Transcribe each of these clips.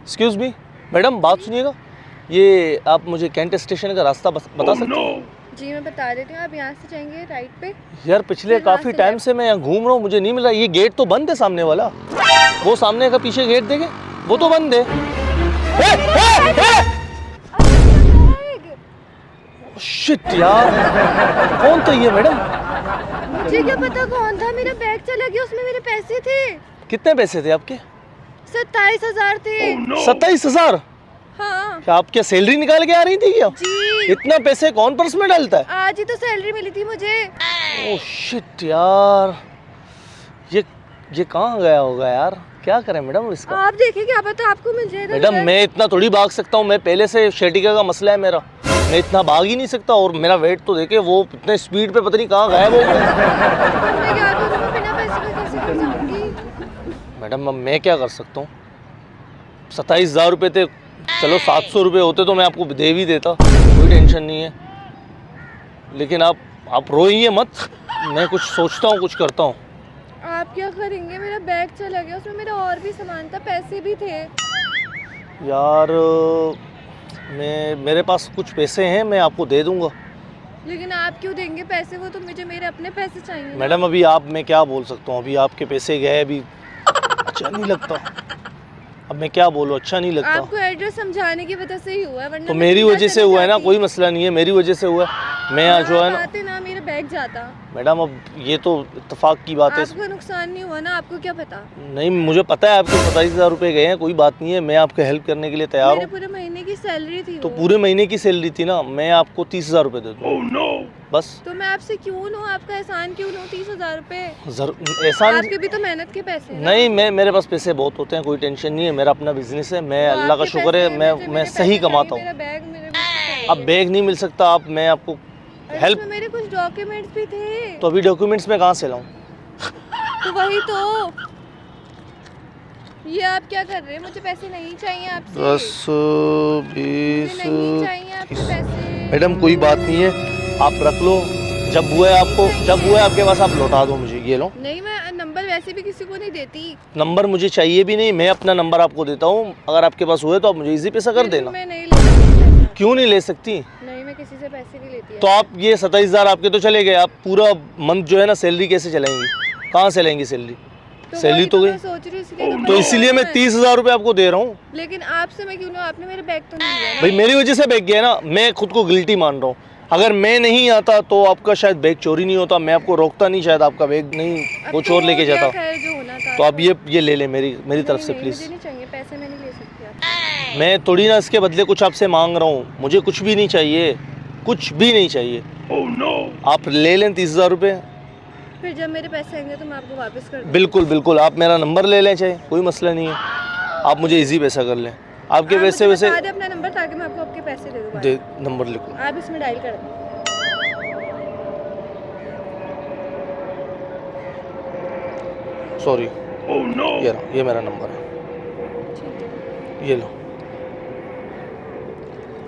Excuse me madam, बात सुनिएगा। ये आप मुझे कैंट स्टेशन का रास्ता बता सकते हैं? जी मैं बता देती हूँ, आप यहाँ से जाएंगे राइट पे। यार पिछले काफ़ी टाइम से मैं यहाँ घूम रहा हूँ, मुझे नहीं मिल रहा। ये गेट तो बंद है सामने वाला, वो सामने का पीछे गेट देखें, वो तो बंद है। शिट यार, कौन था ये मैडम? मुझे क्या पता कौन था, मेरा बैग चला गया, उसमें मेरे पैसे थे। कितने पैसे थे आपके? 27,000 थे। 27,000? हाँ क्या आप क्या सैलरी निकाल के आ रही थी क्या? जी। इतना पैसे कौन पर्स में डालता है? आज ही तो सैलरी मिली थी मुझे। ओह शिट यार, ये कहाँ गया होगा यार? क्या करें मैडम इसका? आप देखिए, क्या पता आपको मिल जाए। मैडम मैं इतना थोड़ी भाग सकता हूँ, मैं पहले से शेटिका का मसला है मेरा, मैं इतना भाग ही नहीं सकता। और मेरा वेट तो देखे, वो इतने स्पीड पे पता नहीं कहाँ गायब हो गया। मैं क्या करूँ, मैं बिना पैसे के कैसे कर जाऊंगी? मैडम अब मैं क्या कर सकता हूँ? 27,000 रुपये थे, चलो 700 रुपये होते तो मैं आपको दे भी देता, कोई टेंशन नहीं है। लेकिन आप रोइए मत, मैं कुछ सोचता हूँ, कुछ करता हूँ। आप क्या करेंगे, मेरा बैग चला गया, उसमें मेरा और भी सामान था, पैसे भी थे। यार मेरे पास कुछ पैसे हैं, मैं आपको दे दूंगा। लेकिन आप क्यों देंगे पैसे, वो तो मुझे मेरे अपने पैसे चाहिए ना। मैडम अभी मैं क्या बोल सकता हूँ, अभी आपके पैसे गए, अभी अच्छा नहीं लगता। अब मैं क्या बोलूँ, अच्छा नहीं लगता। आपको एड्रेस समझाने की वजह से ही हुआ है, वरना तो मैं मेरी सीधा वजह से चली हुआ है ना, जाती। कोई मसला नहीं है, मेरी वजह से हुआ है। मैं यहाँ जो है ना आते ना मेरा बैग जाता। मैडम, अब ये तो इत्तेफाक की बात है। आपको नुकसान नहीं हुआ ना, आपको क्या पता? नहीं मुझे पता है आपके 27,000 रुपये गए हैं, कोई बात नहीं है, मैं आपके हेल्प करने के लिए तैयार मेरे हूँ। पूरे महीने की सैलरी थी तो वो। पूरे महीने की सैलरी थी ना, मैं आपको 30,000 रुपये दे दूँ बस। तो मैं आपसे क्यों लूँ, आपका एहसान क्यों लूँ 30,000 रुपए? ऐसा आपके भी तो मेहनत के पैसे हैं ना। नहीं, मेरे पास पैसे बहुत होते हैं, कोई टेंशन नहीं है, मेरा अपना बिजनेस है, मैं तो अल्लाह का आपके शुक्र है, पैसे हैं, मैं मुझे मैं मेरे सही पैसे कमाता चाहिए, हूँ। मेरा बैग मेरे पास अब बैग नहीं मिल सकता, आप मैं आपको और हेल्प। इसमें मेरे कुछ डॉक्यूमेंट्स भी थे। तो अभी डॉक्यूमेंट्स में कहाँ से लाऊं? तो वही तो, ये आप क्या कर रहे हैं, मुझे पैसे नहीं चाहिए आपसे। 10 मुझे 20 नहीं चाहिए आपके पैसे। मैडम कोई बात नहीं है, आप रख लो, जब हुआ है आपके पास आप लौटा दो मुझे, ये लो। नहीं, मैं नंबर वैसे भी किसी को नहीं देती। नंबर मुझे चाहिए भी नहीं, मैं अपना नंबर आपको देता हूँ, अगर आपके पास हुए तो आप मुझे इजी पैसा कर देना। मैं नहीं ले सकती। क्यों नहीं ले सकती? नहीं, मैं किसी से पैसे नहीं लेती। तो आप ये 27,000 आपके तो चले गए, आप पूरा मंथ जो है ना सैलरी कैसे चलाएंगी? कहाँ से लेंगी सैलरी? सैलरी तो गई, मैं सोच रही हूँ इसलिए तो इसीलिए मैं 30,000 रुपये आपको दे रहा हूँ। लेकिन आपसे मैं क्यों लूँ, आपने मेरे बैग तो नहीं लिया। भाई मेरी वजह से बैग गया ना, मैं खुद को गिल्टी मान रहा हूँ। अगर मैं नहीं आता तो आपका शायद बैग चोरी नहीं होता, मैं आपको रोकता नहीं, शायद आपका बैग नहीं वो चोर लेके जाता। तो आप ये ले लें मेरी तरफ से प्लीज़। मुझे नहीं चाहिए पैसे, मैं नहीं ले सकती आपसे। मैं थोड़ी ना इसके बदले कुछ आपसे मांग रहा हूँ, मुझे कुछ भी नहीं चाहिए, कुछ भी नहीं चाहिए। आप ले लें 30,000 रुपये। फिर जब मेरे पैसे आएंगे तो मैं आपको वापस कर दूँगी। बिल्कुल आप मेरा नंबर ले लें, चाहे कोई मसला नहीं है, आप मुझे इजी पैसा कर लें। आपके वैसे मुझे बता दें अपना नंबर, ताकि मैं आपको आपके पैसे दे दूँ। दे, नंबर लिखो। आप इसमें डायल कर दें। सॉरी ये मेरा नंबर है, ये लो।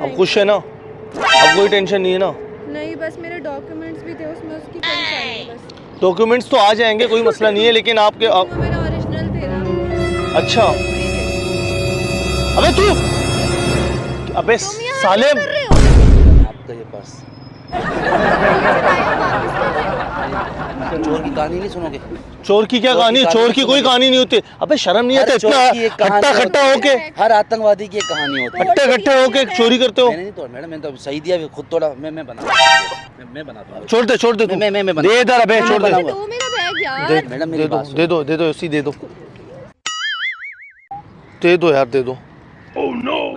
अब खुश है ना? अब कोई टेंशन नहीं है ना? नहीं, बस मेरे डॉक्यूमेंट्स भी थे उसमें, उसकी परेशानी है बस। डॉक्यूमेंट्स तो आ जाएंगे, कोई मसला नहीं है, लेकिन आपके वो मेरे ओरिजिनल थे ना। अच्छा। अबे तू, अबे तुम यहाँ साले, क्या कर रहे हो? आपका ये पर्स। वापस कर रहे हो? चोर की कहानी नहीं सुनोगे? चोर की क्या कहानी? चोर की कोई कहानी नहीं होती। अबे शर्म नहीं आता इतना हट्टा खट्टा होके, हर आतंकवादी की एक कहानी होती है। हट्टे खट्टे होके चोरी करते हो? मैंने नहीं तोड़ा मैडम, मैंने तो सही दिया, खुद तोड़ा। मैं बना दूंगा। छोड़ दे तू। मैं दे इधर, अबे छोड़ दे। दो मेरा बैग यार। मैडम मेरी बात दे दो उसी दे दो यार, दे दो।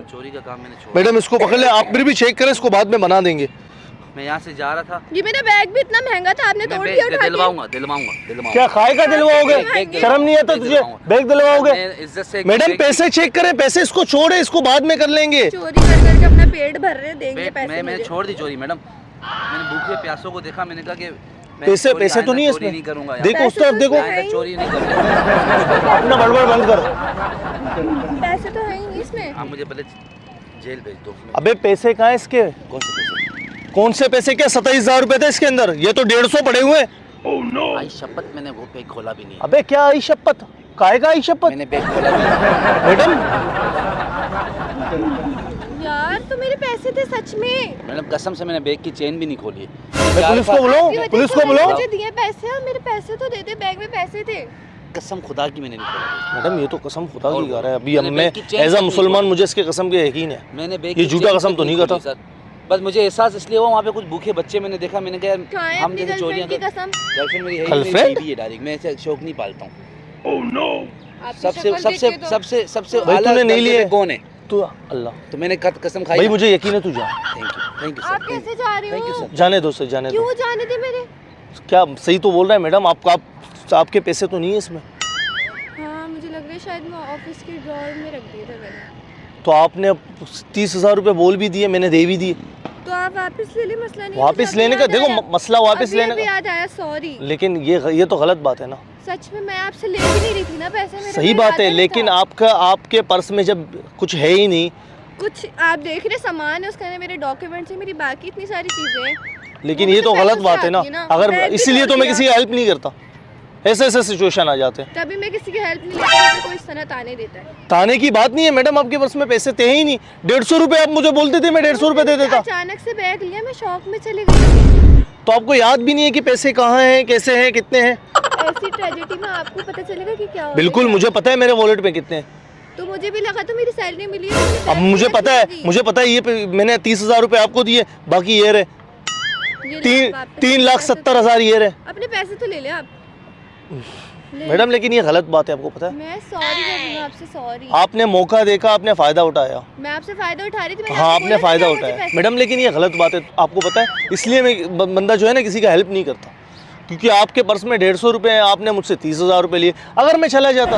चोरी का काम मैंने छोड़ा। मैडम इसको पकड़ ले, आप फिर भी चेक करें, इसको बाद में बना देंगे। मैं यहाँ से जा रहा था। ये मेरा बैग भी इतना महंगा था, आपने तोड़ दिया उठा के। दिलवाऊंगा। क्या खाएगा दिलवाओगे? शर्म नहीं आता तुझे? बैग दिलवाओगे? इज्जत से मैडम पैसे चेक करें, पैसे इसको छोड़े, इसको बाद में कर लेंगे। चोरी कर करके अपना पेट भर रहे, देंगे पैसे मैं मुझे। छोड़ दी चोरी मैडम। मैंने भूखे प्यासों को देखा, मैंने कहा कि पैसे तो नहीं है चोरी इसमें। नहीं करूंगा। देखो उस तरफ देखो, चोरी नहीं करूंगा। अपना बड़बड़ बंद कर। पैसे तो है ही नहीं इसमें। आप मुझे पहले जेल भेज दो। अबे पैसे कहाँ है इसके? कौन से पैसे? क्या 27,000 रुपए थे इसके अंदर? ये तो 150 पड़े हुए। आई शपथ मैंने वो बैग खोला भी नहीं। अबे क्या आई शपथ? काहे का आई शपथ? मैंने बैग खोला भी नहीं। मैडम तो मेरे पैसे थे सच में। मैडम कसम से मैंने बैग की चेन भी नहीं खोली है। मैं पुलिस को बुलाऊं? पुलिस को बुलाऊं? मुझे दिए पैसे और मेरे पैसे तो दे दे, बैग में पैसे थे। कसम खुदा की मैंने नहीं खोला। मैडम ये तो कसम खुदा और की गा रहा है। अभी मैंने अब मैं बैग की चेन एज अ नहीं मुसलमान खोली। मुझे इसके कसम के यकीन है। मैंने बैग ये की झूठा चेन कसम तो नहीं खोली, कहता। सर। बस मुझे एहसास इसलिए हुआ, वहाँ पे कुछ भूखे बच्चे मैंने देखा, मैंने कहा कहाँ है हम अपनी जैसे चोरियाँ गर्लफ्रेंड की कसम? गर्लफ्रेंड मेरी है ही Girlfriend? नहीं, बीवी है डायरेक्ट। मैं ऐसे शौक नहीं पालता हूँ। आपकी सबसे शक्ल सबसे देख के तो- सबसे सबसे भाई आला तूने नहीं दर्जे लिए? पे कौन है? तू अल्लाह तो मैंने कसम खाई भाई ना। मुझे यकीन है तू जा। थैंक यू आप कैसे जा रहे थैंक यू हो? सर। जाने दो सर, जाने दो। क्यों जाने दे मेरे? क्या सही तो बोल रहा है मैडम? आपके पैसे तो नहीं है इसमें? हाँ मुझे लग रहा है शायद मैं ऑफिस के ड्रॉअर में रख दिए थे मैंने। तो आपने 30,000 रुपये बोल भी दिए, मैंने दे भी दिए। तो आप वापस ले ले, मसला नहीं है। वापस मुझे लेने अभी का याद देखो आया। मसला वापस अभी लेने अभी का। याद आया, सॉरी। लेकिन ये तो गलत बात है ना। सच में मैं आपसे ले भी नहीं रही थी ना पैसे मेरे। सही को बात याद है, नहीं लेकिन था। आपके पर्स में जब कुछ है ही नहीं। कुछ आप देख रहे सामान है उसके अंदर, मेरे डॉक्यूमेंट्स है, मेरी बाकी इतनी सारी चीजें हैं। लेकिन वो ये भी तो पैसों गलत से बात है ना। आती है ना। अगर बैग भी इसीलिए तो तोड़ मैं दिया। किसी की हेल्प नहीं करता। ऐसे ऐसे सिचुएशन आ जाते हैं। तभी मैं किसी की हेल्प नहीं लेती, मुझे कोई सनत आने देता है। ताने की बात नहीं है मैडम, आपके पर्स में पैसे थे ही नहीं। 150 रुपये आप मुझे बोलते थे, मैं 150 रुपये दे देता। अचानक से बैग लिया, मैं शॉप में चली गई। तो आपको याद भी नहीं है कि पैसे कहाँ हैं, कैसे हैं, कितने हैं? ऐसी ट्रेजेडी में आपको पता चलेगा कि क्या हो बिल्कुल गया। मुझे पता है मेरे वॉलेट पे कितने हैं। तो मुझे भी लगा तो मेरी सैलरी मिली है, मैंने अब बैग मुझे लिया, पता है, चली गई। मुझे पता है मैंने 30,000 रुपये आपको दिए, बाकी ये रहे ये लो, 3,70,000 अपने पैसे तो ले ले आप। ले। मैडम लेकिन ये गलत बात है, आपको पता है? मैं सॉरी कर रही हूँ आपसे, सॉरी। आपने मौका देखा, आपने फायदा उठाया। मैं आपसे फायदा उठा रही थी। मैंने हाँ आपको आपने बोला फायदा था मुझे उठाया पैसे- मैडम, लेकिन ये गलत बात है, आपको पता है? इसलिए मैं बंदा जो है ना किसी का हेल्प नहीं करता, क्योंकि आपके पर्स में 150 रुपये हैं, आपने मुझसे 30,000 रुपये लिए। अगर मैं चला जाता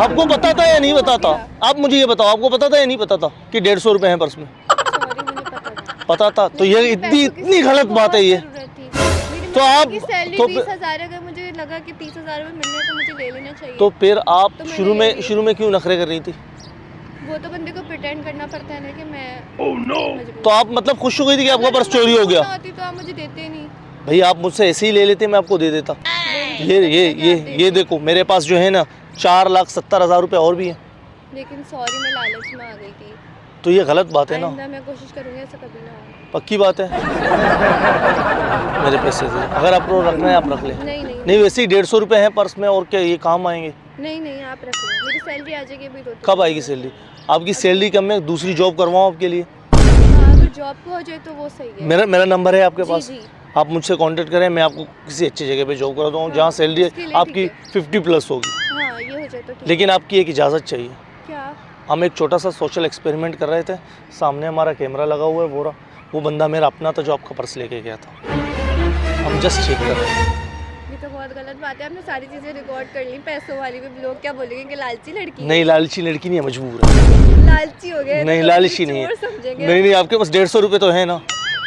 आपको पता था या नहीं पता था? आप मुझे ये बताओ, आपको पता था या नहीं पता था कि 150 रुपये हैं पर्स में? सॉरी, मुझे पता था। पता था तो ये इतनी गलत बात है ये। तो आप सैलरी तो 20,000, अगर मुझे लगा कि 30,000 रुपये मिल रहे हैं तो मुझे ले लेना चाहिए। तो फिर आप तो मैंने शुरू ले में लिया। शुरू में क्यों नखरे कर रही थी? वो तो बंदे को प्रिटेंड करना पड़ता है ना कि मैं मजबूर तो आप मतलब खुश हो गई थी कि आपका अगर पर्स मैं चोरी हो खुश गया? ना होती तो आप मुझे देते नहीं। भाई आप मुझसे ऐसे ही ले लेते, मैं आपको दे देता। ये देखो मेरे पास जो है ना 4,70,000 रुपये और भी हैं। लेकिन सॉरी, मैं लालच में आ गई थी। तो ये गलत बात है ना। आइंदा मैं कोशिश करूंगी ऐसा कभी ना हो। पक्की बात है। मेरे पैसे से अगर आपको रखना है आप रख ले। नहीं वैसे ही 150 रुपये हैं पर्स में, और क्या ये काम आएंगे? नहीं आप रख लो, मेरी सैलरी आ जाएगी अभी 2-3 कब आएगी सैलरी? आपकी सैलरी कम है, दूसरी जॉब करवाऊँ आपके लिए? हाँ, अगर जॉब पे हो जाए तो वो सही है। मेरा नंबर है आपके जी, पास, जी। आप मुझसे कांटेक्ट करें, मैं आपको किसी अच्छी जगह पे जॉब करा दूँ जहाँ सैलरी उसके लिए आपकी ठीक 50+ होगी। हाँ, ये हो जाए तो ठीक। लेकिन आपकी एक इजाज़त चाहिए। क्या? हम एक छोटा सा सोशल एक्सपेरिमेंट कर रहे थे, सामने हमारा कैमरा लगा हुआ है, वो बंदा मेरा अपना था जो आपका पर्स लेके गया था। हम जस्ट चेक कर रहे थे। ये तो बहुत गलत बात है, आपने सारी चीजें रिकॉर्ड कर ली। पैसों वाली भी लोग क्या बोलेंगे कि लालची लड़की है। नहीं लालची लड़की नहीं है, मजबूर है। लालची हो गए नहीं तो लालची चोर नहीं है। समझेंगे। नहीं आपके पास 150 रुपये तो है ना।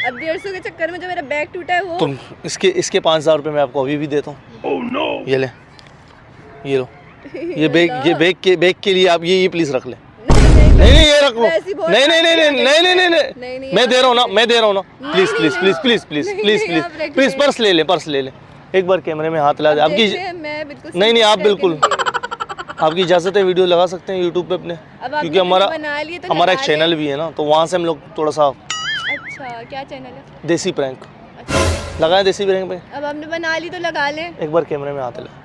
अब 150 के चक्कर में जो मेरा बैग टूटा है वो तुम इसके 5,000 रुपये मैं आपको अभी भी देता हूँ। ये ले, ये लो, ये बैग के लिए आप ये प्लीज़ रख ले। नहीं ये रख लो। वैसी बहुत नहीं मैं दे रहा हूँ ना, please please please please please नहीं, प्लीज नहीं, आप प्लीज रखिए। प्लीज पर्स ले ले। एक बार कैमरे में हाथ ला दे आपकी। मैं बिल्कुल नहीं आप रह के बिल्कुल, नहीं गई। आपकी इजाज़त है, वीडियो लगा सकते हैं यूट्यूब पे अपने, अब आपने क्योंकि हमारा बना लिए तो हमारा एक लगा चैनल लें। भी है ना, तो वहाँ से हम लोग थोड़ा सा अच्छा, क्या चैनल है? देसी प्रैंक अच्छा, लगाएं। देसी प्रैंक पे अब हमने बना ली तो लगा लें। एक बार कैमरे में हाथ ला।